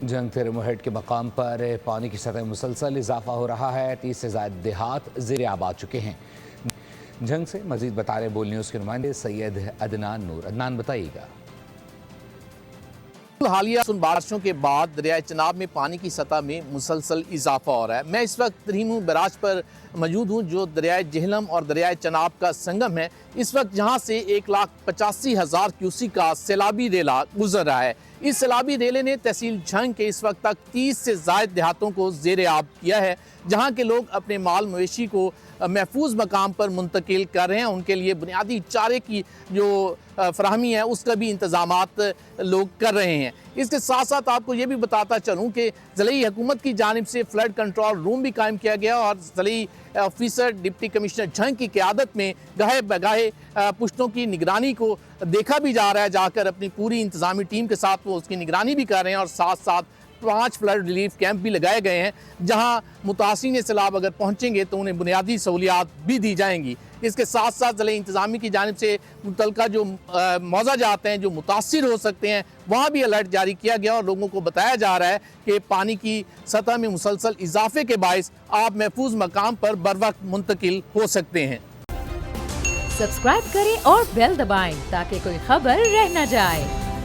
جنگ تھر محٹ کے مقام پر پانی کی سطح میں مسلسل اضافہ ہو رہا ہے۔ 30 سے زائد دیہات زیر آب آ چکے ہیں۔ جنگ سے مزید بتا رہے بول نیوز کے نمائندے سید عدنان نور۔ عدنان بتائیے گا۔ حالیہ بارشوں کے بعد دریائے چناب میں پانی کی سطح میں مسلسل اضافہ ہو رہا ہے۔ میں اس وقت رحیم براج پر موجود ہوں جو دریائے جہلم اور دریائے چناب کا سنگم ہے۔ اس وقت جہاں سے 1,85,000 کیوسک کا سیلابی ریلا گزر رہا ہے۔ اس سیلابی ریلے نے تحصیل جھنگ کے اس وقت تک 30 سے زائد دیہاتوں کو زیر آب کیا ہے، جہاں کے لوگ اپنے مال مویشی کو محفوظ مقام پر منتقل کر رہے ہیں۔ ان کے لیے بنیادی چارے کی جو فراہمی ہے اس کا بھی انتظامات لوگ کر رہے ہیں۔ اس کے ساتھ ساتھ آپ کو یہ بھی بتاتا چلوں کہ ضلعی حکومت کی جانب سے فلڈ کنٹرول روم بھی قائم کیا گیا اور ضلعی آفیسر ڈپٹی کمشنر جھنگ کی قیادت میں گاہے بگاہے پشتوں کی نگرانی کو دیکھا بھی جا رہا ہے۔ جا کر اپنی پوری انتظامی ٹیم کے ساتھ وہ اس کی نگرانی بھی کر رہے ہیں اور ساتھ ساتھ 5 فلڈ ریلیف کیمپ بھی لگائے گئے ہیں، جہاں متاثرین سیلاب اگر پہنچیں گے تو انہیں بنیادی سہولیات بھی دی جائیں گی۔ اس کے ساتھ ساتھ ضلع انتظامی کی جانب سے متعلقہ جو موضع جات ہیں جو متاثر ہو سکتے ہیں وہاں بھی الرٹ جاری کیا گیا اور لوگوں کو بتایا جا رہا ہے کہ پانی کی سطح میں مسلسل اضافے کے باعث آپ محفوظ مقام پر بروقت منتقل ہو سکتے ہیں۔ سبسکرائب کریں اور بیل دبائیں تاکہ کوئی خبر رہ نہ جائے۔